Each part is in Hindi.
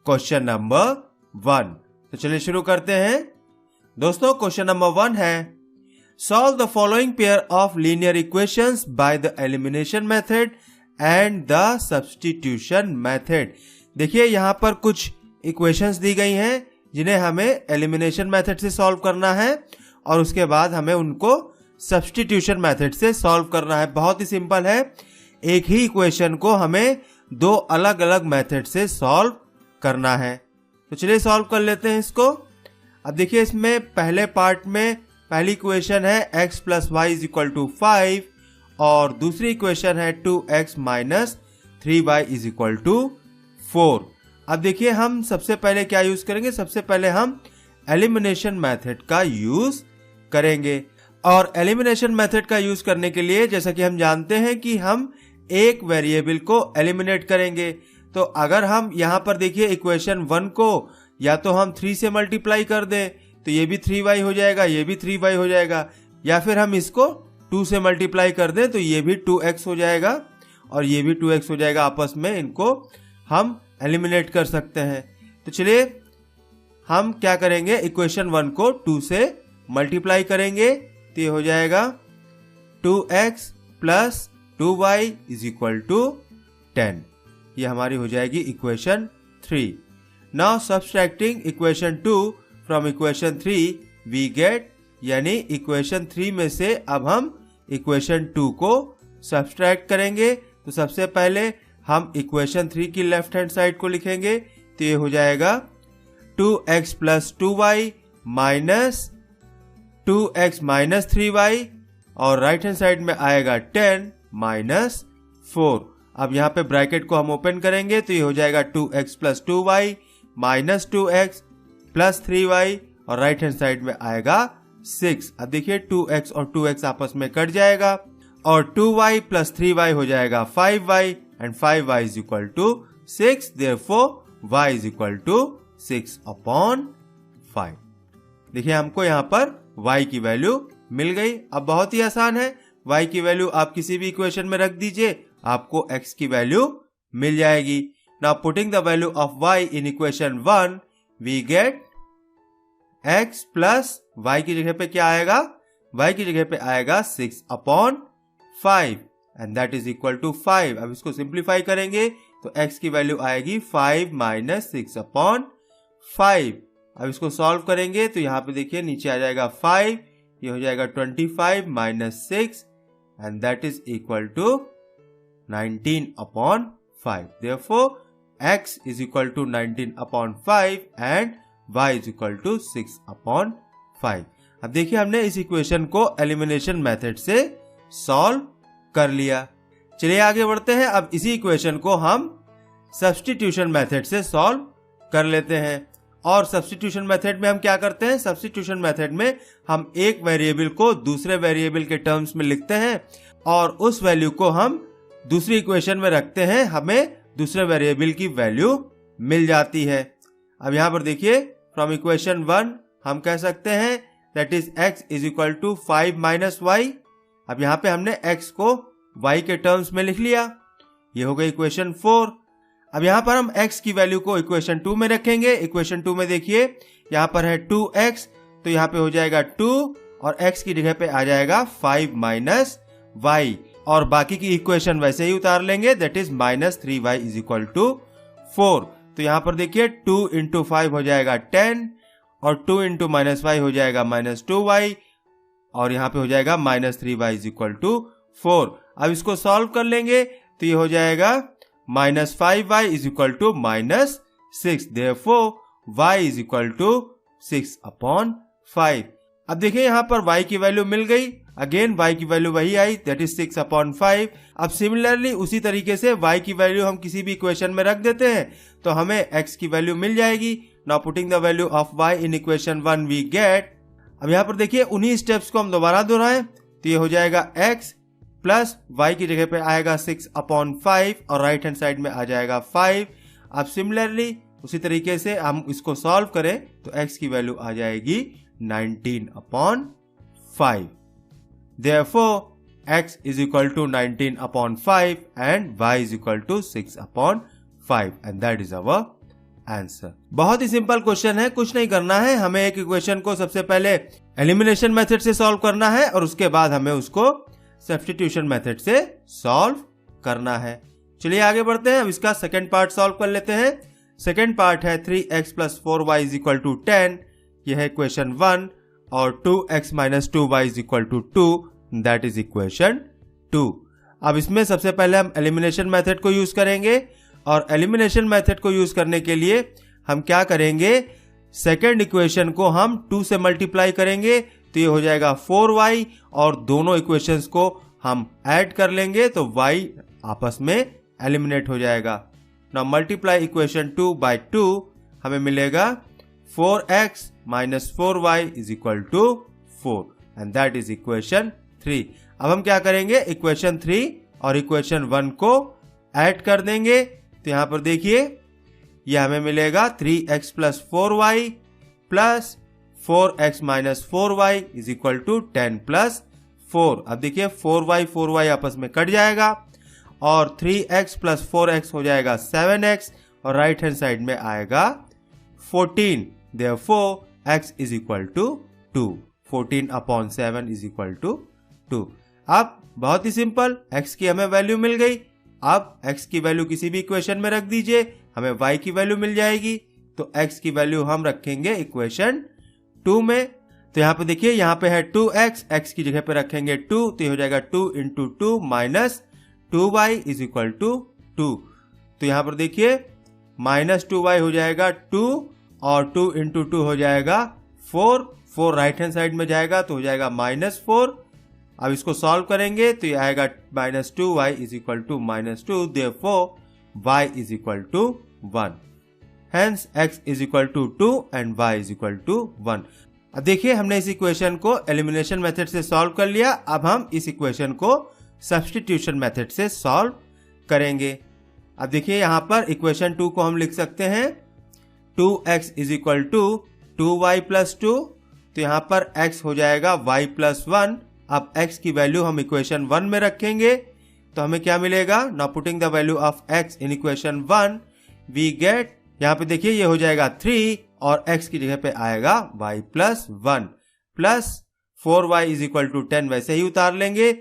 Question number 1। तो चलिए शुरू करते हैं। दोस्तों क्वेश्चन नंबर 1 है, solve the following pair of linear equations by the elimination method and the substitution method. देखिए यहाँ पर कुछ इक्वेशंस दी गई हैं जिन्हें हमें एलिमिनेशन मेथड से सॉल्व करना है और उसके बाद हमें उनको सब्स्टिट्यूशन मेथड से सॉल्व करना है। बहुत ही सिंपल है, एक ही इक्वेशन को हमें दो अलग अलग मेथड से सॉल्व करना है। तो चलिए सॉल्व कर लेते हैं इसको। अब देखिए इसमें पहले पार्ट में पहली इक्वेशन है x plus y is equal to 5 और दूसरी इक्वेशन है 2x minus 3y is equal to 4। अब देखिए हम सबसे पहले क्या यूज करेंगे, सबसे पहले हम एलिमिनेशन मेथड का यूज करेंगे। और एलिमिनेशन मेथड का यूज करने के लिए जैसा कि हम जानते हैं कि हम एक वेरिएबल को एलिमिनेट करेंगे। तो अगर हम यहाँ पर देखिए इक्वेशन 1 को या तो हम 3 से मल्टीप्लाई कर दें तो ये भी 3y हो जाएगा, ये भी 3y हो जाएगा, या फिर हम इसको 2 से मल्टीप्लाई कर दें तो ये भी 2x हो जाएगा और ये भी 2x हो जाएगा। आपस में इनको हम एलिमिनेट कर सकते हैं। तो चलिए हम क्या करेंगे, इक्वेशन 1 को 2 से मल्टीप्लाई करेंगे तो ये हो जाएगा 2x plus 2y is equal to 10। ये हमारी हो जाएगी equation 3। Now subtracting equation 2 from equation 3 we get, यानी इक्वेशन 3 में से अब हम इक्वेशन 2 को सब्सट्रैक्ट करेंगे। तो सबसे पहले हम इक्वेशन 3 की लेफ्ट हैंड साइड को लिखेंगे तो ये हो जाएगा 2x plus 2y minus 2x minus 3y और राइट हैंड साइड में आएगा 10 माइनस 4। अब यहाँ पे ब्रैकेट को हम ओपन करेंगे तो ये हो जाएगा 2x plus 2y minus 2x plus 3y और राइट हैंड साइड में आएगा 6। अब देखिए 2x और 2x आपस में कट जाएगा और 2y प्लस 3y हो जाएगा 5y and 5y is equal to 6। Therefore y is equal to 6 upon 5। देखिए हमको यहाँ पर y की वैल्यू मिल गई। अब बहुत ही आसान है, y की वैल्यू आप किसी भी इक्वेशन में रख दीजिए, आपको x की वैल्यू मिल जाएगी। Now putting the value of y in equation 1 we get x plus y की जगह पे क्या आएगा, y की जगह पे आएगा 6 upon 5 and that is equal to 5। अब इसको सिंप्लीफाई करेंगे तो x की वैल्यू आएगी 5 माइनस 6 अपॉन 5। अब इसको सॉल्व करेंगे तो यहाँ पे देखिए नीचे आ जाएगा 5, ये हो जाएगा 25 minus 6 and that is equal to 19 upon 5। Therefore, x is equal to 19 upon 5 and y is equal to 6 upon 5। अब देखिए हमने इस इक्वेशन को एलिमिनेशन मेथड से सॉल्व कर लिया। चलिए आगे बढ़ते हैं। अब इसी इक्वेशन को हम सब्स्टिट्यूशन मेथड से सॉल्व कर लेते हैं। और सब्स्टिट्यूशन मेथड में हम क्या करते हैं, सब्स्टिट्यूशन मेथड में हम एक वेरिएबल को दूसरे वेरिएबल के टर्म्स में लिखते हैं और उस वैल्यू को हम दूसरी इक्वेशन में रखते हैं, हमें दूसरे वेरिएबल की वैल्यू मिल जाती है। अब यहाँ पर देखिए फ्रॉम इक्वेशन 1 हम कह सकते हैं that is x is equal to 5 minus y. अब यहाँ पे हमने x को y के टर्म्स में लिख लिया, ये हो गई इक्वेशन 4। अब यहाँ पर हम x की वैल्यू को इक्वेशन 2 में रखेंगे। इक्वेशन 2 में देखिए यहाँ पर है 2x तो यहाँ पे हो जाएगा 2 और x की जगह पे आ जाएगा 5 माइनस y और बाकी की इक्वेशन वैसे ही उतार लेंगे, that is minus 3y is equal to 4। तो यहाँ पर देखिए 2 इंटू 5 हो जाएगा 10 और 2 इंटू माइनस y हो जाएगा माइनस 2y और यहाँ पे हो जाएगा minus 3y is equal to 4। अब इसको सॉल्व कर लेंगे तो ये हो जाएगा minus 5y is equal to minus 6। Therefore y is equal to 6 upon 5। अब देखिए यहाँ पर y की वैल्यू मिल गई, अगेन y की वैल्यू वही आई दैट इज 6 अपॉन 5। अब सिमिलरली उसी तरीके से y की वैल्यू हम किसी भी इक्वेशन में रख देते हैं तो हमें x की वैल्यू मिल जाएगी। Now putting the value of y in equation 1 we get. अब यहाँ पर देखिए उन्हीं स्टेप्स को हम दोबारा दोहराएं तो ये हो जाएगा x प्लस y की जगह पे आएगा 6 अपॉन 5 और राइट हैंड साइड में आ जाएगा 5। अब सिमिलरली उसी तरीके से हम इसको सॉल्व करें तो x की वैल्यू आ जाएगी 19 upon 5। Therefore, x is equal to 19 upon 5 and y is equal to 6 upon 5 and that is our answer. बहुत ही सिंपल क्वेश्चन है, कुछ नहीं करना है, हमें एक इक्वेशन को सबसे पहले एलिमिनेशन मेथड से सॉल्व करना है और उसके बाद हमें उसको सब्स्टिट्यूशन मेथड से सॉल्व करना है। चलिए आगे बढ़ते हैं, अब इसका सेकंड पार्ट सॉल्व कर लेते हैं। सेकंड पार्ट है 3x + 4y = 10, यह है इक्वेशन 1, और 2x - 2y = 2, that is equation 2। अब इसमें सबसे पहले हम एलिमिनेशन मेथड को यूज करेंगे, और एलिमिनेशन मेथड को यूज करने के लिए हम क्या करेंगे, सेकंड इक्वेशन को हम 2 से मल्टीप्लाई करेंगे, तो ये हो जाएगा 4y, और दोनों इक्वेशंस को हम ऐड कर लेंगे तो y आपस में एलिमिनेट हो जाएगा। नाउ मल्टीप्लाई इक्वेशन 2 by 2, हमें मिलेगा 4x - 4y = 4, and that is equation 3। अब हम क्या करेंगे, इक्वेशन 3 और इक्वेशन 1 को ऐड कर देंगे, तो यहां पर देखिए यह हमें मिलेगा 3x + 4y + 4x - 4y = 10 + 4। अब देखिए 4y आपस में कट जाएगा, और 3x + 4x हो जाएगा 7x, और राइट हैंड साइड में आएगा 14। Therefore x = 2, 14/7 = 2। अब बहुत ही सिंपल, x की हमें वैल्यू मिल गई। अब x की वैल्यू किसी भी इक्वेशन में रख दीजिए, हमें y की वैल्यू मिल जाएगी, तो x की वैल्यू हम रखेंगे इक्वेशन 2 में। तो यहाँ पे देखिए, यहाँ पे है 2x, x की जगह पे रखेंगे 2, तो ये हो जाएगा 2 × 2 - 2y = 2। तो यहाँ पर देखिए -2y हो जाएगा 2, और 2 × 2 हो जाएगा 4, 4 राइट हैंड साइड में जाएगा तो हो जाएगा -4। अब इसको सॉल्व करेंगे तो ये आएगा -2y = -2, therefore y = 1, hence x = 2 and y = 1। अब देखिए हमने इस इक्वेशन को एलिमिनेशन मेथड से सॉल्व कर लिया, अब हम इस इक्वेशन को सब्स्टिट्यूशन मेथड से सॉल्व करेंगे। अब देखिए यहाँ पर इक्वेशन 2 को हम लिख सकते हैं 2x = 2y + 2, तो यहाँ पर x हो जाएगा y + 1। अब x की वैल्यू हम इक्वेशन 1 में रखेंगे, तो हमें क्या मिलेगा, now putting the value of x in equation 1 we get, यहाँ पे देखिए ये हो जाएगा 3, और x की जगह पे आएगा y + 1 + 4y = 10, वैसे ही उतार लेंगे।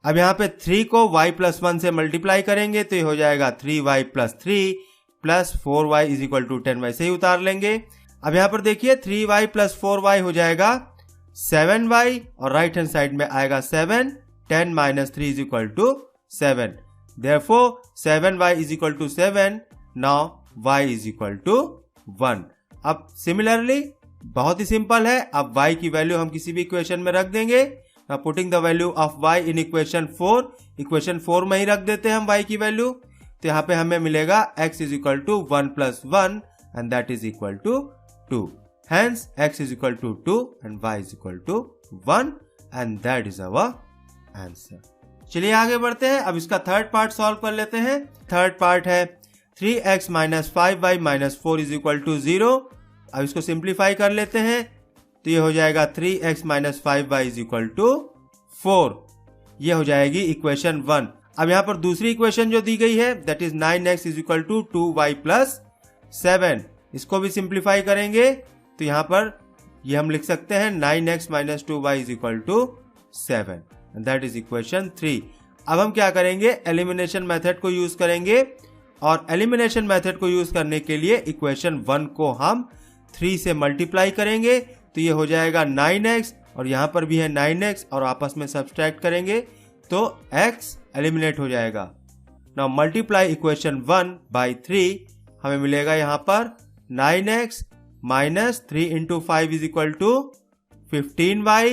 अब यहाँ पे 3 को y + 1 से मल्टीप्लाई करेंगे, तो ये हो जाएगा 3y + 3 + 4y = 10, वैसे ही उतार लेंगे। अब यहाँ पर देखिए 3y + 4y हो जाएगा 7y, और राइट हैंड साइड में आएगा 7, 10 - 3 = 7, therefore 7y = 7, now y = 1। अब सिमिलरली बहुत ही सिंपल है, अब y की वैल्यू हम किसी भी इक्वेशन में रख देंगे। now putting the value of y in equation 4, equation 4 में ही रख देते हैं हम y की वैल्यू, तो यहाँ पे हमें मिलेगा x = 1 + 1 and that is equal to 2, hence x = 2 and y = 1 and that is our answer। चलिए आगे बढ़ते हैं, अब इसका थर्ड पार्ट सॉल्व कर लेते हैं। थर्ड पार्ट है 3x - 5y - 4 = 0। अब इसको सिंप्लीफाई कर लेते हैं, तो ये हो जाएगा 3x - 5y = 4, ये हो जाएगी इक्वेशन 1। अब यहाँ पर दूसरी इक्वेशन जो दी गई है दैट इज 9x = 2y + 7, इसको भी सिंप्लीफाई करेंगे, तो यहाँ पर ये हम लिख सकते हैं 9x - 2y = 7, that is equation 3। अब हम क्या करेंगे, एलिमिनेशन मेथड को यूज करेंगे, और एलिमिनेशन मेथड को यूज करने के लिए इक्वेशन 1 को हम 3 से मल्टीप्लाई करेंगे, तो ये हो जाएगा 9x, और यहाँ पर भी है 9x, और आपस में सब्सट्रैक्ट करेंगे तो x एलिमिनेट हो जाएगा। नाउ मल्टीप्लाई इक्वेशन 1 by 3, हमें मिलेगा यहाँ पर 9x - 3 × 5 = 15y,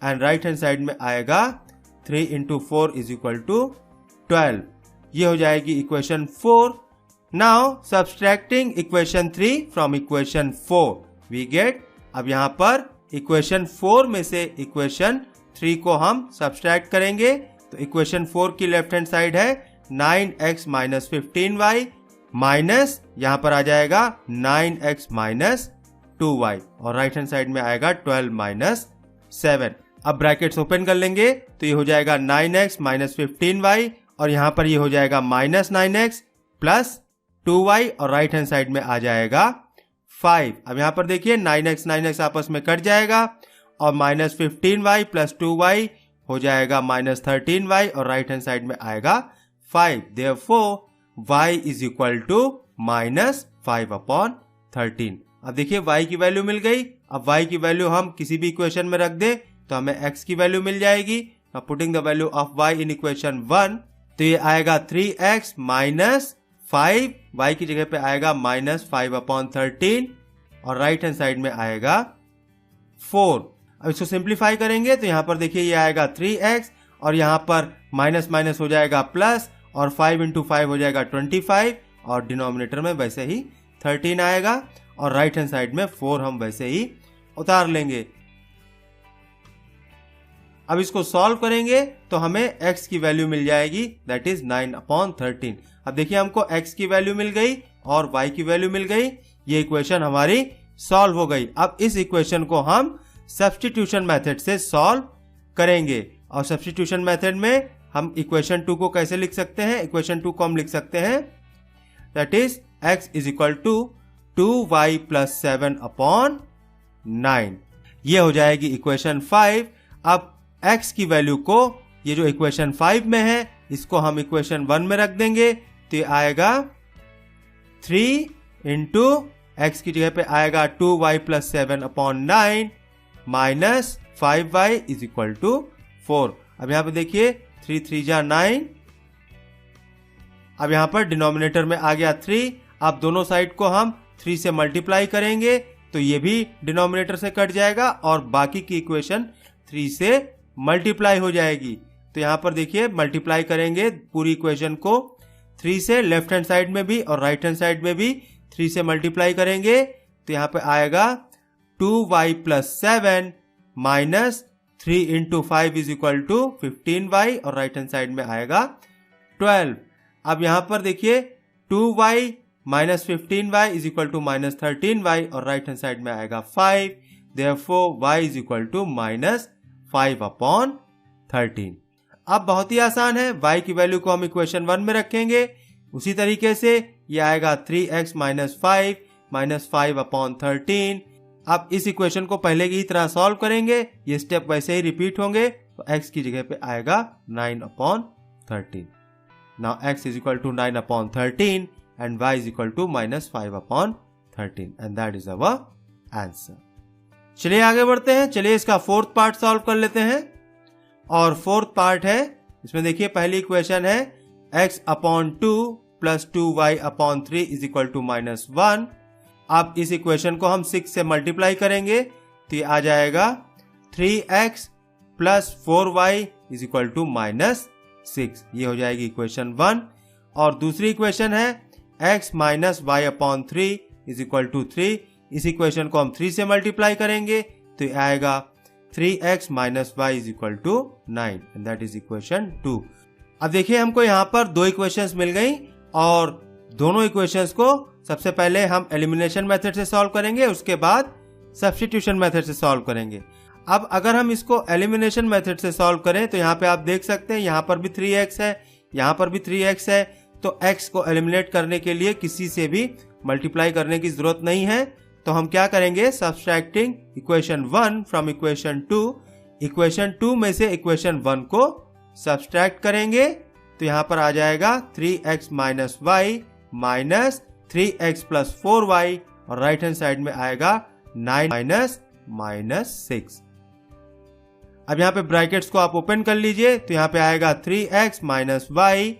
and right hand side में आएगा 3 × 4 = 12, ये हो जाएगी equation 4। Now subtracting equation 3 from equation 4 we get, अब यहाँ पर इक्वेशन 4 में से इक्वेशन 3 को हम सब्सट्रैक्ट करेंगे, तो इक्वेशन 4 की लेफ्ट हैंड साइड है 9x - 15y माइनस यहाँ पर आ जाएगा 9x - 2y, और राइट हैंड साइड में आएगा 12 - 7। अब ब्रैकेट्स ओपन कर लेंगे, तो ये हो जाएगा 9x - 15y, और यहाँ पर ये हो जाएगा -9x + 2y और राइट हैंड साइड में आ जाएगा 5। अब यहाँ पर देखिए 9x आपस में कट जाएगा और -15y प्लस 2y हो जाएगा -13y और राइट हैंड साइड में आएगा 5। Therefore y is equal to -5/13। अब देखिए y की वैल्यू मिल गई। अब y की वैल्यू हम किसी भी इक्वेशन में रख दे तो हमें x की वैल्यू मिल जाएगी। Putting the value of y in equation 1 तो ये आएगा 3x माइनस 5, y की जगह पे आएगा -5/13 और राइट हैंड साइड में आएगा 4। अब इसको सिंप्लीफाई करेंगे तो यहाँ पर देखिए ये आएगा 3x और यहाँ पर माइनस माइनस हो जाएगा प्लस और 5 × 5 हो जाएगा 25 और डिनोमिनेटर में वैसे ही 13 आएगा और राइट हैंड साइड में 4 हम वैसे ही उतार लेंगे। अब इसको सॉल्व करेंगे तो हमें x की वैल्यू मिल जाएगी दैट इज 9/13। अब देखिए हमको x की वैल्यू मिल गई और y की वैल्यू मिल गई। ये इक्वेशन हमारी सॉल्व हो गई। अब इस इक्वेशन को हम सब्स्टिट्यूशन मेथड से सॉल्व करेंगे और सब्स्टिट्यूशन मेथड में हम इक्वेशन 2 को कैसे लिख सकते हैं? इक्वेशन 2 को हम लिख सकते हैं that is x is equal to 2y plus 7/9। ये हो जाएगी इक्वेशन 5। अब x की वैल्यू को ये जो इक्वेशन 5 में है इसको हम इक्वेशन 1 में रख देंगे तो ये आएगा 3 इंटू x की जगह पे आएगा 2y plus 7/9 minus 5y is equal to 4। अब यहाँ पे देखिए 3 3 जा 9। अब यहाँ पर डिनोमिनेटर में आ गया 3। अब दोनों साइड को हम 3 से मल्टीप्लाई करेंगे तो ये भी डिनोमिनेटर से कट जाएगा और बाकी की इक्वेशन 3 से मल्टीप्लाई हो जाएगी। तो यहाँ पर देखिए मल्टीप्लाई करेंगे पूरी इक्वेशन को 3 से, लेफ्ट हैंड साइड में भी और राइट हैंड साइड में भी 3 से मल्टीप्लाई करेंगे तो यहाँ पे आएगा 2y plus 7 minus 3 into 5 is equal to 15y और राइट हैंड साइड में आएगा 12। अब यहाँ पर देखिए 2y minus 15y is equal to minus 13y और राइट हैंड साइड में आएगा 5। Therefore y is equal to -5/13। अब बहुत ही आसान है, y की वैल्यू को हम इक्वेशन 1 में रखेंगे। उसी तरीके से ये आएगा 3x माइनस 5 माइनस 5/13। अब इस इक्वेशन को पहले की तरह सॉल्व करेंगे, ये स्टेप वैसे ही रिपीट होंगे तो x की जगह पे आएगा 9/13। Now x is equal to 9/13 and y is equal to -5/13 and that is our answer। चलिए आगे बढ़ते हैं। चलिए इसका फोर्थ पार्ट सॉल्व कर लेते हैं और फोर्थ पार्ट है इसमें देखिए पहली इक्वेशन है x/2 plus 2y/3 is equal to -1। अब इस इक्वेशन को हम 6 से मल्टीप्लाई करेंगे तो ये आ जाएगा 3x plus 4y is equal to -6। ये हो जाएगी इक्वेशन 1। और दूसरी इक्वेशन है x minus y/3 is equal to 3। इस इक्वेशन को हम 3 से मल्टीप्लाई करेंगे तो ये आएगा 3x minus y is equal to 9 and that is equation 2। अब देखिए हमको यहाँ पर दो इक्वेशंस मिल गई और दोनों इक्वेशंस को सबसे पहले हम एलिमिनेशन मेथड से सॉल्व करेंगे, उसके बाद सब्स्टिट्यूशन मेथड से सॉल्व करेंगे। अब अगर हम इसको एलिमिनेशन मेथड से सॉल्व करें तो यहाँ पे आप देख सकते हैं यहाँ पर भी 3x है, यहाँ पर भी 3x है, तो x को एलिमिनेट करने के लिए किसी से भी मल्टीप्लाई करने की जरूरत नहीं है। तो हम क्या करेंगे, subtracting equation 1 from equation 2, equation 2 में से इक्वेशन 1 को सब्सट्रैक्ट करेंगे तो यहाँ पर आ जाएगा 3x minus y minus 3x plus 4y और राइट हैंड साइड में आएगा 9 माइनस 6। अब यहाँ पे ब्रैकेट्स को आप ओपन कर लीजिए तो यहाँ पे आएगा 3x माइनस y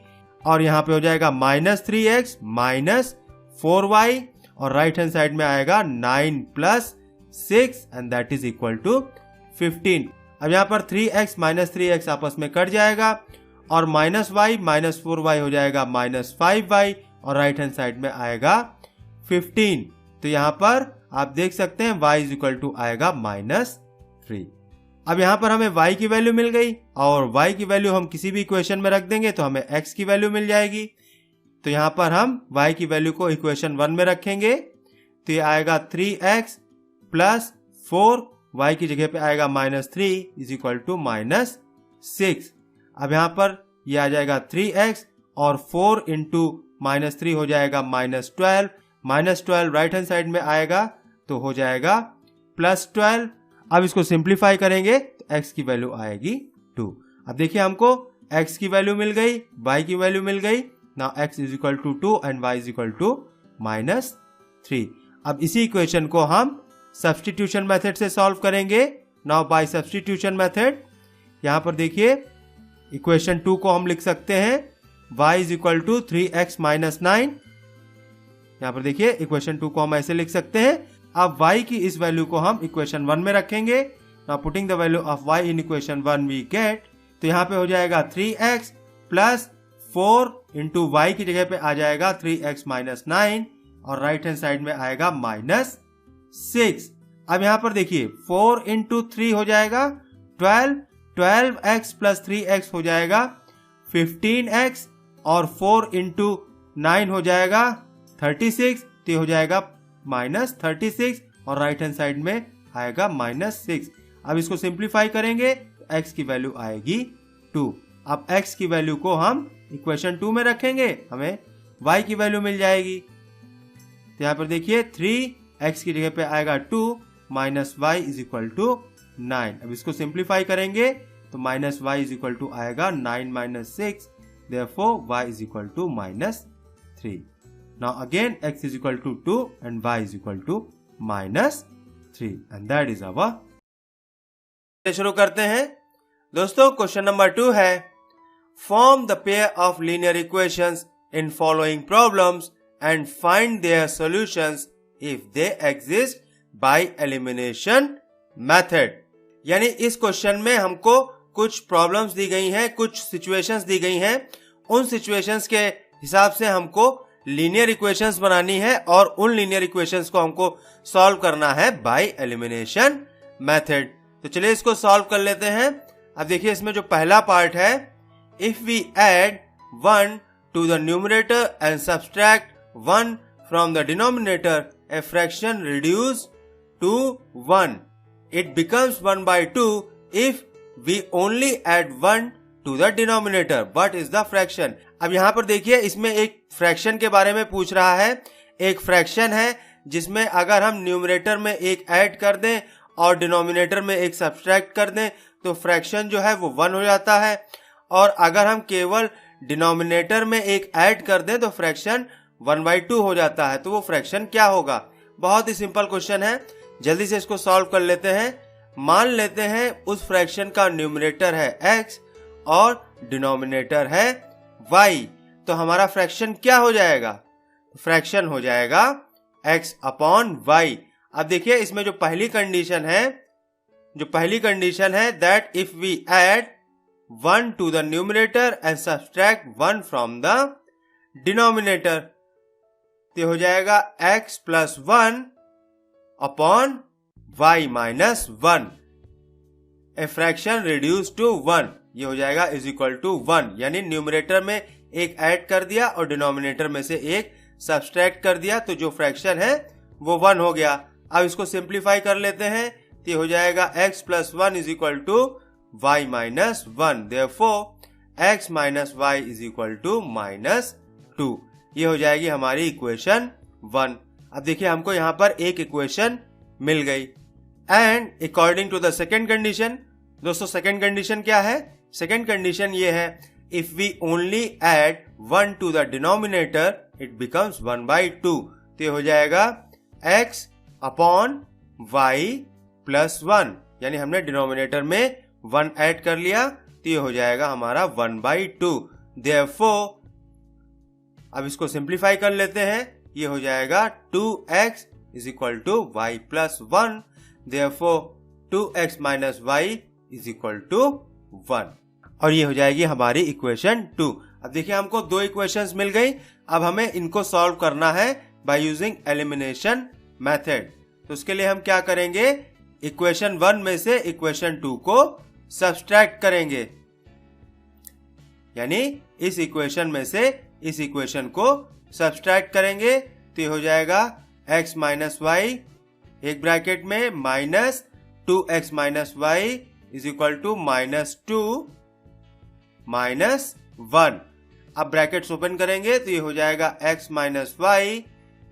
और यहाँ पे हो जाएगा माइनस 3x माइनस 4y और राइट हैंड साइड में आएगा 9 plus 6 and that is equal to 15। अब यहाँ पर 3x माइनस 3x आपस में कट जाएगा और माइनस y माइनस 4y हो जाएगा माइनस 5y और राइट हैंड साइड में आएगा 15। तो यहाँ पर आप देख सकते हैं y इज इक्वल टू आएगा -3। अब यहाँ पर हमें y की वैल्यू मिल गई और y की वैल्यू हम किसी भी इक्वेशन में रख देंगे तो हमें x की वैल्यू मिल जाएगी। तो यहाँ पर हम y की वैल्यू को इक्वेशन 1 में रखेंगे तो ये आएगा 3x प्लस 4, y की जगह पे आएगा -3 इज इक्वल टू -6। अब यहाँ पर ये आ जाएगा 3x और 4 इंटू -3 हो जाएगा -12, -12 राइट हैंड साइड में आएगा तो हो जाएगा +12। अब इसको सिंप्लीफाई करेंगे तो x की वैल्यू आएगी 2। अब देखिए हमको x की वैल्यू मिल गई, y की वैल्यू मिल गई। Now x is equal to 2 and y is equal to -3। अब इसी इक्वेशन को हम सब्स्टिट्यूशन मेथड से सॉल्व करेंगे। नाउ बाय सब्स्टिट्यूशन मेथड यहां पर देखिए इक्वेशन 2 को हम लिख सकते हैं y is equal to 3x - 9। यहां पर देखिए इक्वेशन 2 को हम ऐसे लिख सकते हैं। अब y की इस वैल्यू को हम इक्वेशन 1 में रखेंगे। Now putting the value of y in equation 1 we get, तो यहाँ पे हो जाएगा 3x प्लस 4 इंटू y की जगह पे आ जाएगा 3x - 9 और राइट हैंड साइड में आएगा -6। अब यहाँ पर देखिए 4 इंटू 3 हो जाएगा 12, 12x प्लस 3x हो जाएगा 15x और 4 इंटू 9 हो जाएगा 36, तो हो जाएगा -36 और राइट हैंड साइड में आएगा -6। अब इसको सिंप्लीफाई करेंगे तो x की वैल्यू आएगी 2। अब x की वैल्यू को हम इक्वेशन 2 में रखेंगे, हमें y की वैल्यू मिल जाएगी। तो यहाँ पर देखिए 3x की जगह पे आएगा 2 minus y is equal to 9। अब इसको सिंप्लीफाई करेंगे तो -y इज इक्वल टू आएगा 9 - 6, therefore y is equal to -3। Now again x is equal to 2 and y is equal to -3 and that is our। शुरू करते हैं दोस्तों। क्वेश्चन नंबर 2 है form the pair of linear equations in following problems and find their solutions if they exist by elimination method. यानी इस क्वेश्चन में हमको कुछ प्रॉब्लम्स दी गई हैं, कुछ सिचुएशंस दी गई हैं। उन सिचुएशंस के हिसाब से हमको लीनियर इक्वेशंस बनानी है और उन लीनियर इक्वेशंस को हमको सॉल्व करना है बाय एलिमिनेशन मेथड। तो चलिए इसको सॉल्व कर लेते हैं। अब देखिए इसमें जो पहला पार्ट है, if we add 1 to the numerator and subtract 1 from the denominator, a fraction reduce to 1, it becomes 1/2 if we only add 1 to the denominator. What is the fraction? अब यहाँ पर देखिए इसमें एक फ्रैक्शन के बारे में पूछ रहा है। एक फ्रैक्शन है जिसमें अगर हम न्यूमरेटर में एक ऐड कर दें और डिनोमिनेटर में एक सब्सट्रैक्ट कर दें तो फ्रैक्शन जो है वो 1 हो जाता है, और अगर हम केवल डिनोमिनेटर में एक ऐड कर दें तो फ्रैक्शन 1/2 हो जाता है। तो वो फ्रैक्शन क्या होगा? बहुत ही सिंपल क्वेश्चन है, जल्दी से इसको सॉल्व कर लेते हैं। मान लेते हैं उस फ्रैक्शन का न्यूमरेटर है x और डिनोमिनेटर है y, तो हमारा फ्रैक्शन क्या हो जाएगा? फ्रैक्शन हो जाएगा x अपॉन y। अब देखिए इसमें जो पहली कंडीशन है that if we add 1 to the numerator and subtract 1 from the denominator, तो हो जाएगा x plus 1 upon y minus 1, a fraction reduce to 1, ये हो जाएगा इज इक्वल टू 1। यानी न्यूमरेटर में एक ऐड कर दिया और डिनोमिनेटर में से एक सब्सट्रैक्ट कर दिया, तो जो फ्रैक्शन है वो 1 हो गया। अब इसको सिंप्लीफाई कर लेते हैं तो ये हो जाएगा x plus 1 is equal to y minus 1, therefore x minus y is equal to -2। ये हो जाएगी हमारी इक्वेशन 1। अब देखिए हमको यहाँ पर एक इक्वेशन मिल गई। And according to the second condition, दोस्तों सेकेंड कंडीशन क्या है? सेकेंड कंडीशन ये है if we only add 1 to the denominator it becomes 1/2, तो हो जाएगा x अपॉन y प्लस 1, यानी हमने डिनोमिनेटर में 1 ऐड कर लिया तो ये हो जाएगा हमारा 1/2। देयरफॉर अब इसको सिंप्लीफाई कर लेते हैं, ये हो जाएगा 2x is equal to y plus 1, therefore 2x minus y is equal to 1, और ये हो जाएगी हमारी इक्वेशन 2। अब देखिए हमको दो इक्वेशंस मिल गई। अब हमें इनको सॉल्व करना है बाय यूजिंग एलिमिनेशन मेथड। तो उसके लिए हम क्या करेंगे, इक्वेशन 1 में से इक्वेशन 2 को सब्सट्रैक्ट करेंगे, यानी इस इक्वेशन में से इस इक्वेशन को सब्सट्रैक्ट करेंगे तो ये हो जाएगा x माइनस वाई एक ब्रैकेट में minus 2x minus y is equal to -2 -1। अब ब्रैकेट्स ओपन करेंगे तो ये हो जाएगा x minus y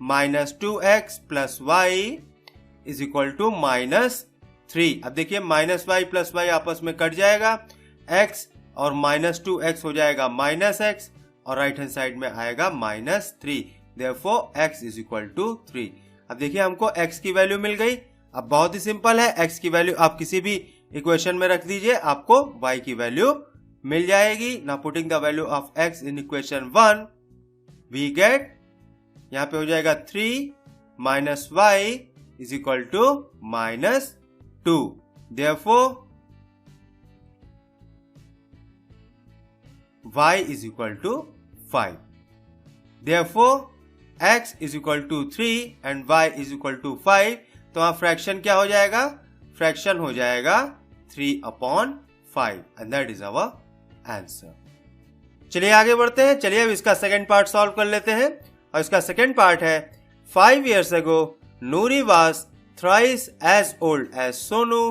minus 2x plus y is equal to minus 3। अब देखिए माइनस वाई प्लस वाई आपस में कट जाएगा, x और माइनस 2x हो जाएगा माइनस x और राइट हैंड साइड में आएगा minus 3। Therefore x is equal to 3। अब देखिए हमको x की वैल्यू मिल गई। अब बहुत ही सिंपल है, x की वैल्यू आप किसी भी इक्वेशन में रख दीजिए, आपको y की वैल्यू मिल जाएगी। Now putting the value of x in equation 1 we get, यहाँ पे हो जाएगा 3 minus y is equal to minus 2। Therefore y is equal to 5. Therefore, x is equal to 3 and y is equal to 5. तो वहां फ्रैक्शन क्या हो जाएगा? फ्रैक्शन हो जाएगा 3/5 and that is our answer. चलिए आगे बढ़ते हैं। चलिए अब इसका सेकेंड पार्ट सॉल्व कर लेते हैं और इसका सेकेंड पार्ट है 5 years ago Noori was thrice as old as Sonu.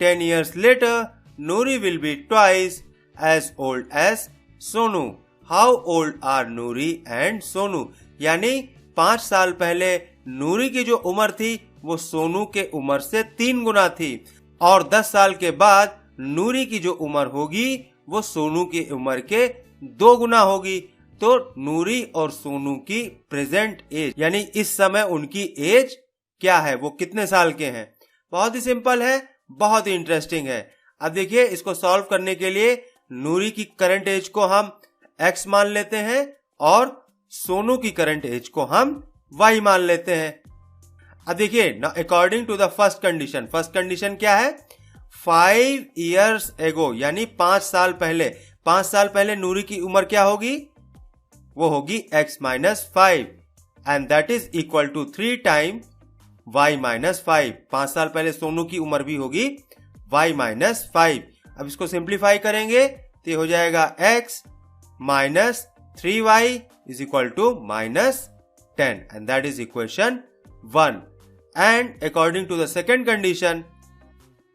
10 years later Noori will be twice as old as Sonu. How old are Noori and Sonu, यानी 5 साल पहले नूरी की जो उम्र थी वो सोनू के उम्र से 3 गुना थी और 10 साल के बाद नूरी की जो उम्र होगी वो सोनू की उम्र के 2 गुना होगी। तो नूरी और सोनू की प्रेजेंट एज यानी इस समय उनकी एज क्या है, वो कितने साल के हैं? बहुत ही सिंपल है, बहुत ही इंटरेस्टिंग है। अब देखिए इसको सॉल्व करने के लिए नूरी की करंट एज को हम x मान लेते हैं और सोनू की करंट एज को हम y मान लेते हैं। अब देखिए ना, according to the first condition क्या है? 5 years ago यानी 5 साल पहले। 5 साल पहले नूरी की उम्र क्या होगी? वो होगी x minus 5 and that is equal to 3 time y minus 5। 5 साल पहले सोनू की उम्र भी होगी y माइनस 5। अब इसको सिंप्लीफाई करेंगे तो ये हो जाएगा x minus 3y is equal to minus 10 and that is equation 1। And according to the second condition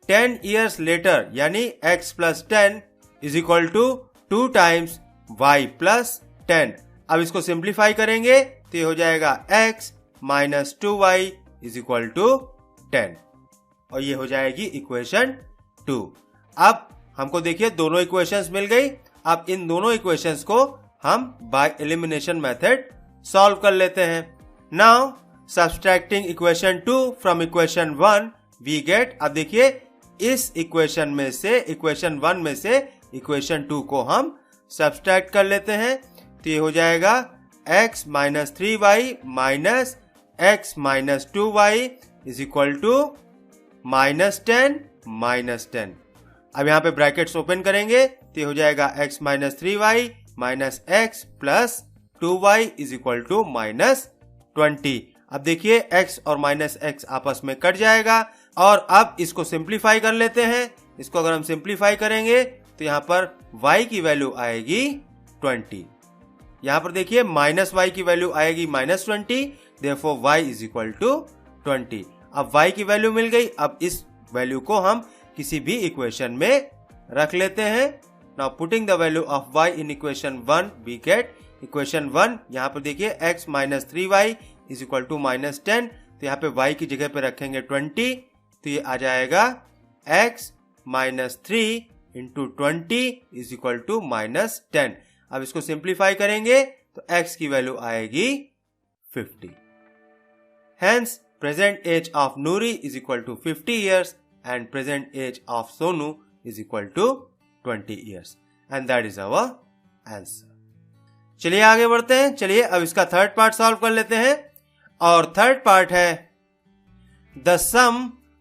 10 years later यानी x plus 10 is equal to 2 times y plus 10। अब इसको सिंप्लीफाई करेंगे तो ये हो जाएगा x minus 2y is equal to 10 और ये हो जाएगी इक्वेशन 2। अब हमको देखिए दोनों इक्वेशंस मिल गई। अब इन दोनों इक्वेशंस को हम बाय एलिमिनेशन मेथड सॉल्व कर लेते हैं। Now subtracting equation 2 from equation 1 we get, अब देखिए इस इक्वेशन में से इक्वेशन 1 में से इक्वेशन 2 को हम सब्सट्रैक्ट कर लेते हैं तो ये हो जाएगा x minus 3y minus x minus 2y is equal to minus 10। अब यहाँ पे ब्रैकेट्स ओपन करेंगे तो हो जाएगा x minus 3y minus x plus 2y is equal to minus 20। अब देखिए x और माइनस x आपस में कट जाएगा और अब इसको सिंप्लीफाई कर लेते हैं। इसको अगर हम सिंप्लीफाई करेंगे तो यहाँ पर y की वैल्यू आएगी 20। यहाँ पर देखिए माइनस y की वैल्यू आएगी minus 20, therefore y is equal to 20। अब y की वैल्यू मिल गई। अब इस वैल्यू को हम किसी भी इक्वेशन में रख लेते हैं। Now putting the value of y in equation 1 we get equation 1। यहाँ पर देखिए x minus 3y is equal to minus 10, तो यहाँ पे y की जगह पे रखेंगे 20 तो ये आ जाएगा x minus 3 into 20 is equal to minus 10। अब इसको सिंप्लीफाई करेंगे तो x की वैल्यू आएगी 50। Hence present age of Noori is equal to 50 years and present age of Sonu is equal to 20 years and that is our answer. चलिए आगे बढ़ते हैं। चलिए अब इसका थर्ड पार्ट सॉल्व कर लेते हैं और थर्ड पार्ट है the sum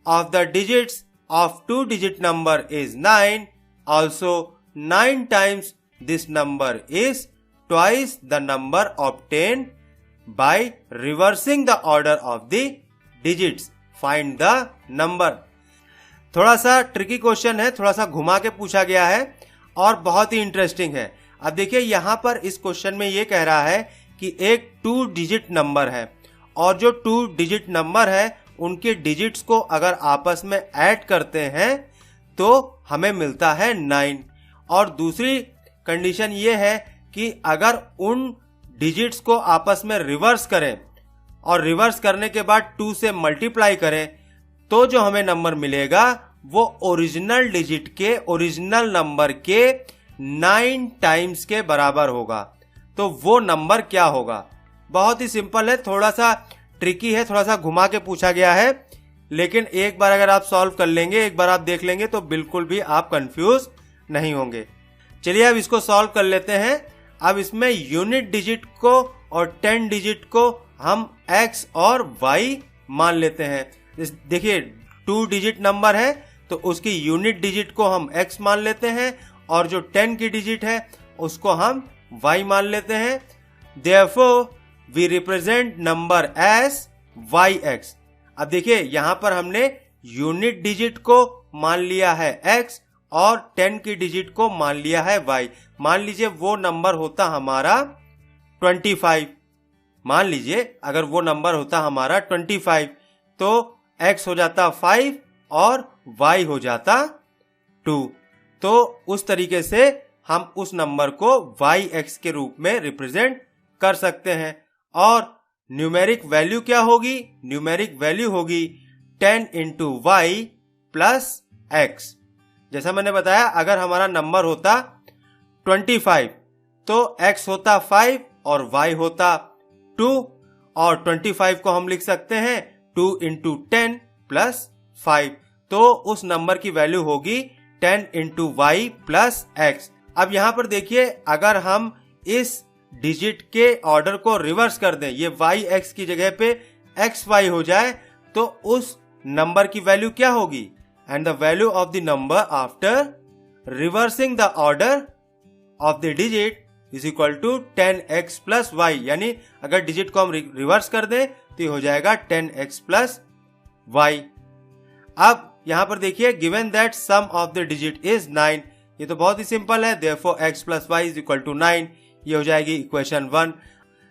of the digits of 2-digit number is 9. Also 9 times this number is twice the number obtained by reversing the order of the digits. Find the number. थोड़ा सा ट्रिकी क्वेश्चन है, थोड़ा सा घुमा के पूछा गया है और बहुत ही इंटरेस्टिंग है। अब देखिए यहाँ पर इस क्वेश्चन में ये कह रहा है कि एक 2 डिजिट नंबर है और जो 2 डिजिट नंबर है उनके डिजिट्स को अगर आपस में ऐड करते हैं तो हमें मिलता है 9। और दूसरी कंडीशन ये है कि अगर उन डिजिट्स को आपस में रिवर्स करें और रिवर्स करने के बाद 2 से मल्टीप्लाई करें तो जो हमें नंबर मिलेगा वो ओरिजिनल डिजिट के, ओरिजिनल नंबर के 9 टाइम्स के बराबर होगा। तो वो नंबर क्या होगा? बहुत ही सिंपल है, थोड़ा सा ट्रिकी है, थोड़ा सा घुमा के पूछा गया है, लेकिन एक बार अगर आप सॉल्व कर लेंगे, एक बार आप देख लेंगे तो बिल्कुल भी आप कंफ्यूज नहीं होंगे। चलिए अब इसको सॉल्व कर लेते हैं। अब इसमें यूनिट डिजिट को और 10 डिजिट को हम x और y मान लेते हैं। देखिए 2 डिजिट नंबर है तो उसकी यूनिट डिजिट को हम x मान लेते हैं और जो 10 की डिजिट है उसको हम y मान लेते हैं। Therefore we represent number as yx। अब देखिए यहां पर हमने यूनिट डिजिट को मान लिया है x और 10 की डिजिट को मान लिया है y। मान लीजिए वो नंबर होता हमारा 25। मान लीजिए अगर वो नंबर होता हमारा 25 तो x हो जाता 5 और y हो जाता 2। तो उस तरीके से हम उस नंबर को yx के रूप में रिप्रेजेंट कर सकते हैं। और न्यूमेरिक वैल्यू क्या होगी? न्यूमेरिक वैल्यू होगी 10 into y प्लस x। जैसा मैंने बताया अगर हमारा नंबर होता 25 तो x होता 5 और y होता 2 और 25 को हम लिख सकते हैं 2 into 10 प्लस 5। तो उस नंबर की वैल्यू होगी 10 into y प्लस x। अब यहां पर देखिए अगर हम इस डिजिट के ऑर्डर को रिवर्स कर दें, ये yx की जगह पे xy हो जाए तो उस नंबर की वैल्यू क्या होगी? And the value of the number after reversing the order of the digit is equal to 10x plus y। यानी अगर डिजिट को हम रिवर्स कर दें तो ये हो जाएगा 10x प्लस y। अब यहां पर देखिए given that sum of the digit is 9। ये तो बहुत ही सिंपल है, therefore x plus y is equal to 9। ये हो जाएगी इक्वेशन 1।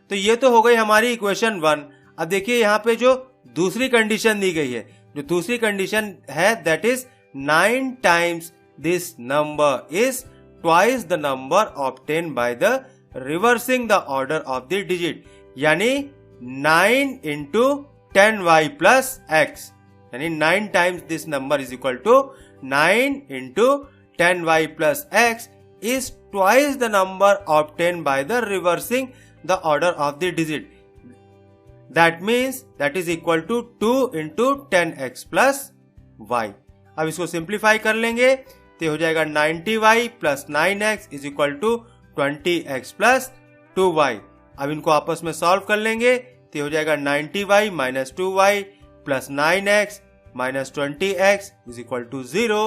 तो ये तो हो गई हमारी इक्वेशन 1। अब देखिए यहाँ पे जो दूसरी कंडीशन दी गई है, जो दूसरी कंडीशन है that is 9 times this number is twice the number obtain by the reversing the order of the digit. यानी 9 into 10y प्लस x, यानी 9 times this number is equal to 9 into 10y plus x is twice the number obtained by the reversing the order of the digit. That means that is equal to 2 into 10x plus y। अब इसको सिंप्लीफाई कर लेंगे तो हो जाएगा 90y plus 9x is equal to 20x plus 2y। अब इनको आपस में सॉल्व कर लेंगे तो हो जाएगा 90y minus 2y plus 9x minus 20x is equal to 0।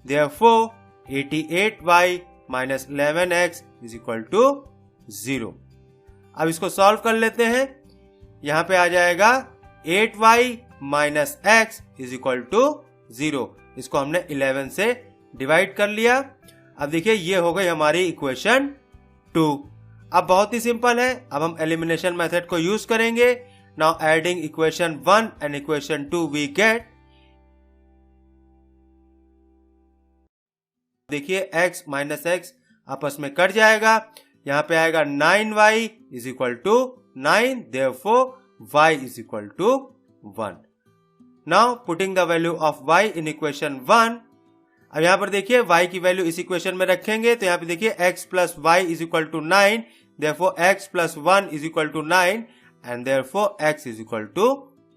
Therefore 88y minus 11x is equal to 0। अब इसको सॉल्व कर लेते हैं। यहां पे आ जाएगा 8y minus x is equal to 0। इसको हमने 11 से डिवाइड कर लिया। अब देखिए ये हो गई हमारी इक्वेशन 2। अब बहुत ही सिंपल है, अब हम एलिमिनेशन मेथड को यूज करेंगे। Now adding equation 1 and equation 2 we get, देखिए x माइनस x आपस में कट जाएगा। यहां पे आएगा 9y is equal to 9, therefore y is equal to 1। Now putting the value of y in equation 1। अब यहां पर देखिए y की वैल्यू इस इक्वेशन में रखेंगे तो यहां पे देखिए x plus y is equal to 9, therefore x plus 1 is equal to 9 and therefore x is equal to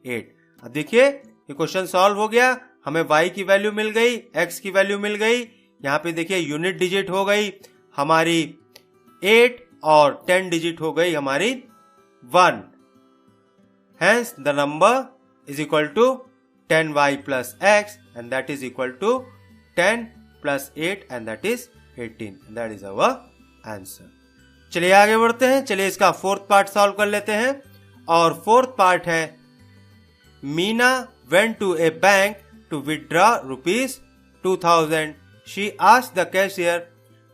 8। अब देखिए ये क्वेश्चन सॉल्व हो गया, हमें y की वैल्यू मिल गई, x की वैल्यू मिल गई। यहाँ पे देखिए यूनिट डिजिट हो गई हमारी 8 और 10 डिजिट हो गई हमारी 1। Hence the number is equal to 10y plus x and that is equal to 10 plus 8 and that is 18. That is our answer. चलिए आगे बढ़ते हैं। चलिए इसका फोर्थ पार्ट सॉल्व कर लेते हैं और फोर्थ पार्ट है Meena went to a bank to withdraw ₹2000. She asked the cashier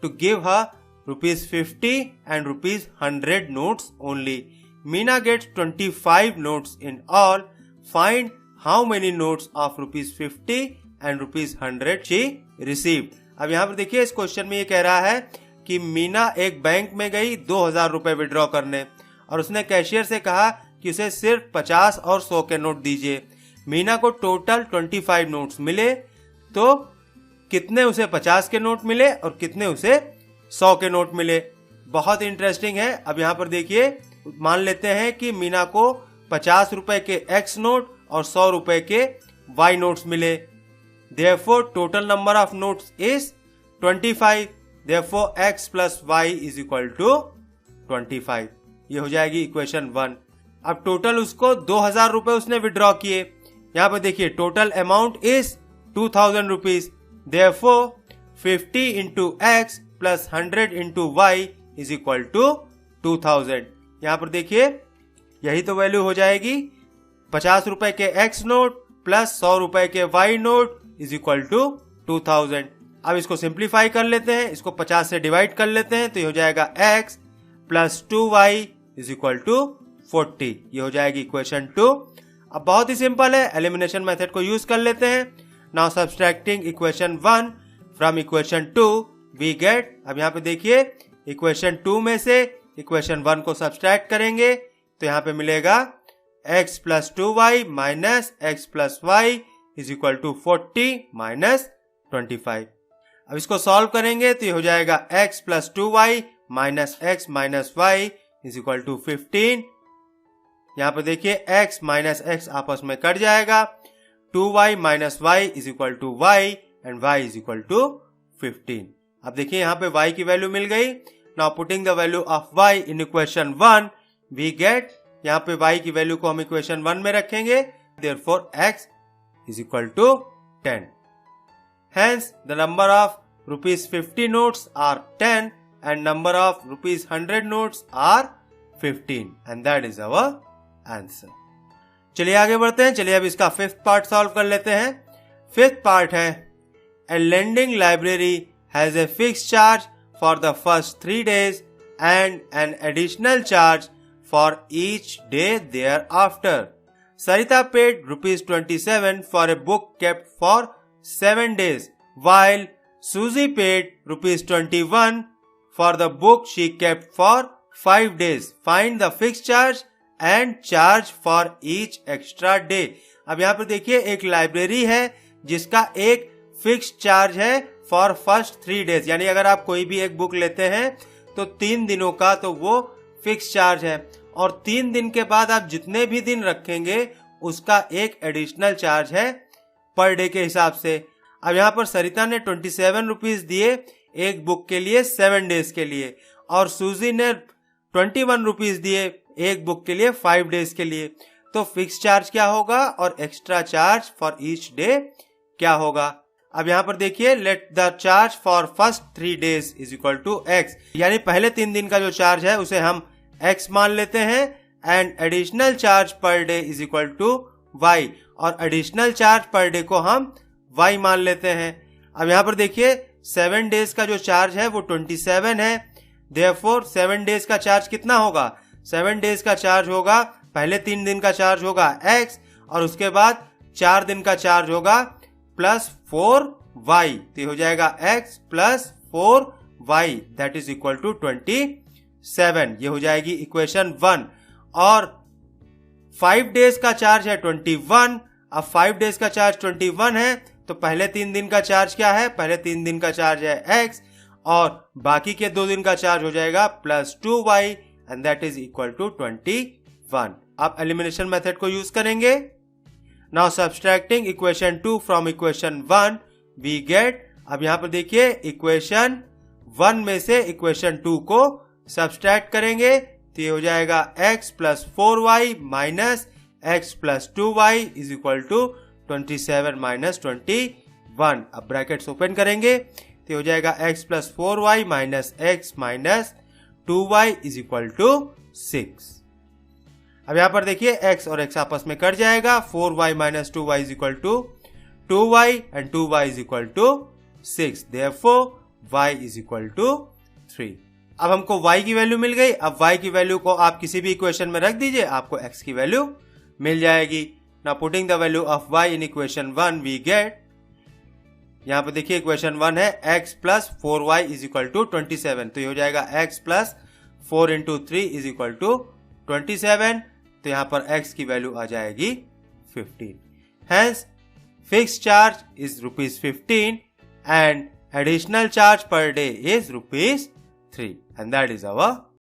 to give her ₹50 and ₹100 notes only. Meena gets 25 notes in all. Find how many notes of ₹50 and ₹100 she received. अब यहाँ पर देखिए इस क्वेश्चन में ये कह रहा है कि मीना एक बैंक में गई 2000 रुपए विड्रॉ करने और उसने कैशियर से कहा कि उसे सिर्फ 50 और 100 के नोट दीजिए। मीना को टोटल 25 नोट्स मिले, तो कितने उसे 50 के नोट मिले और कितने उसे 100 के नोट मिले। बहुत इंटरेस्टिंग है। अब यहाँ पर देखिए, मान लेते हैं कि मीना को 50 रुपए के एक्स नोट और 100 रुपए के वाई नोट्स मिले। Therefore, total number of notes is 25. Therefore, x plus y is equal to 25. ये हो जाएगी इक्वेशन 1। अब टोटल उसको 2000 रुपए उसने विड्रॉ किए। यहाँ पर देखिए total amount is 2000 rupees. Therefore, 50 into x plus 100 into y is equal to 2000। यहाँ पर देखिए यही तो वैल्यू हो जाएगी। 50 रुपए के x नोट प्लस 100 रुपए के y note is equal to 2000। अब इसको सिंप्लीफाई कर लेते हैं, इसको 50 से डिवाइड कर लेते हैं, तो ये हो जाएगा x plus 2y is equal to 40। ये हो जाएगी इक्वेशन 2। अब बहुत ही सिंपल है, एलिमिनेशन मेथड को यूज कर लेते हैं। Now subtracting equation 1 from equation 2 we get, अब यहाँ पे देखिए इक्वेशन 2 में से इक्वेशन 1 को सब्सट्रैक्ट करेंगे तो यहाँ पे मिलेगा x plus 2y minus x plus y is equal to 40 minus 25। अब इसको सॉल्व करेंगे तो ये हो जाएगा x plus 2y minus x minus y is equal to 15। यहाँ पर देखिए x माइनस x आपस में कट जाएगा, 2y minus y is equal to y and y is equal to 15। अब देखिए यहाँ पे y की वैल्यू मिल गई। Now putting the value of y in equation 1 we get, यहाँ पे y की वैल्यू को हम इक्वेशन 1 में रखेंगे, therefore x is equal to 10. Hence, the number of rupees 50 notes are 10 and number of rupees 100 notes are 15 and that is our answer. चलिए आगे बढ़ते हैं। चलिए अब इसका फिफ्थ पार्ट सॉल्व कर लेते हैं। फिफ्थ पार्ट है, a lending library has a fixed charge for the first 3 days and an additional charge for each day thereafter. Sarita paid rupees 27 for a book kept for 7 days, while Susie paid rupees 21 for the book she kept for 5 days. Find the fixed charge and charge for each extra day. अब यहाँ पर देखिए एक लाइब्रेरी है जिसका एक फिक्स्ड चार्ज है फॉर फर्स्ट 3 डेज, यानी अगर आप कोई भी एक बुक लेते हैं तो 3 दिनों का तो वो फिक्स चार्ज है और 3 दिन के बाद आप जितने भी दिन रखेंगे उसका एक एडिशनल चार्ज है पर डे के हिसाब से। अब यहाँ पर सरिता ने 27 रुपीज दिए एक बुक के लिए 7 डेज के लिए और सूजी ने 21 रुपीज दिए एक बुक के लिए 5 डेज के लिए। तो फिक्स चार्ज क्या होगा और extra charge for each day क्या होगा। अब यहाँ पर देखिए let the charge for first 3 days is equal to x, यानी पहले 3 दिन का जो चार्ज है उसे हम x मान लेते हैं and additional charge per day is equal to y और एडिशनल चार्ज पर डे को हम y मान लेते हैं। अब यहाँ पर देखिए 7 डेज का जो चार्ज है वो 27 है, देयरफॉर 7 डेज का चार्ज कितना होगा, 7 डेज का चार्ज होगा, पहले 3 दिन का चार्ज होगा x और उसके बाद 4 दिन का चार्ज होगा प्लस 4y, तो हो जाएगा x plus 4y that is equal to 27। ये हो जाएगी इक्वेशन 1। और 5 डेज का चार्ज है 21। अब 5 डेज का चार्ज 21 है तो पहले 3 दिन का चार्ज क्या है, पहले 3 दिन का चार्ज है x और बाकी के 2 दिन का चार्ज हो जाएगा plus 2y and that is equal to 21। आप एलिमिनेशन मेथड को यूज करेंगे। Now subtracting equation 2 from equation 1 we get, अब यहाँ पर देखिए इक्वेशन 1 में से इक्वेशन 2 को सब्सट्रैक्ट करेंगे तो ये हो जाएगा x plus 4y minus x plus 2y is equal to 27 minus 21। अब ब्रैकेट्स ओपन करेंगे तो हो जाएगा x plus 4y minus x minus 2y is equal to 6। अब यहाँ पर देखिए x और x आपस में कट जाएगा, 4y minus 2y is equal to 2y and 2y is equal to 6, therefore y is equal to 3। अब हमको y की वैल्यू मिल गई। अब y की वैल्यू को आप किसी भी इक्वेशन में रख दीजिए, आपको x की वैल्यू मिल जाएगी। Now putting the value of y in equation 1 we get, यहाँ पे देखिए क्वेश्चन 1 है x plus 4y is equal to 27, तो ये हो जाएगा x plus 4 into 3 is equal to 27, तो यहाँ पर x की वैल्यू आ जाएगी 15. Hence fixed charge is ₹15 and additional charge per day is ₹3, and that is our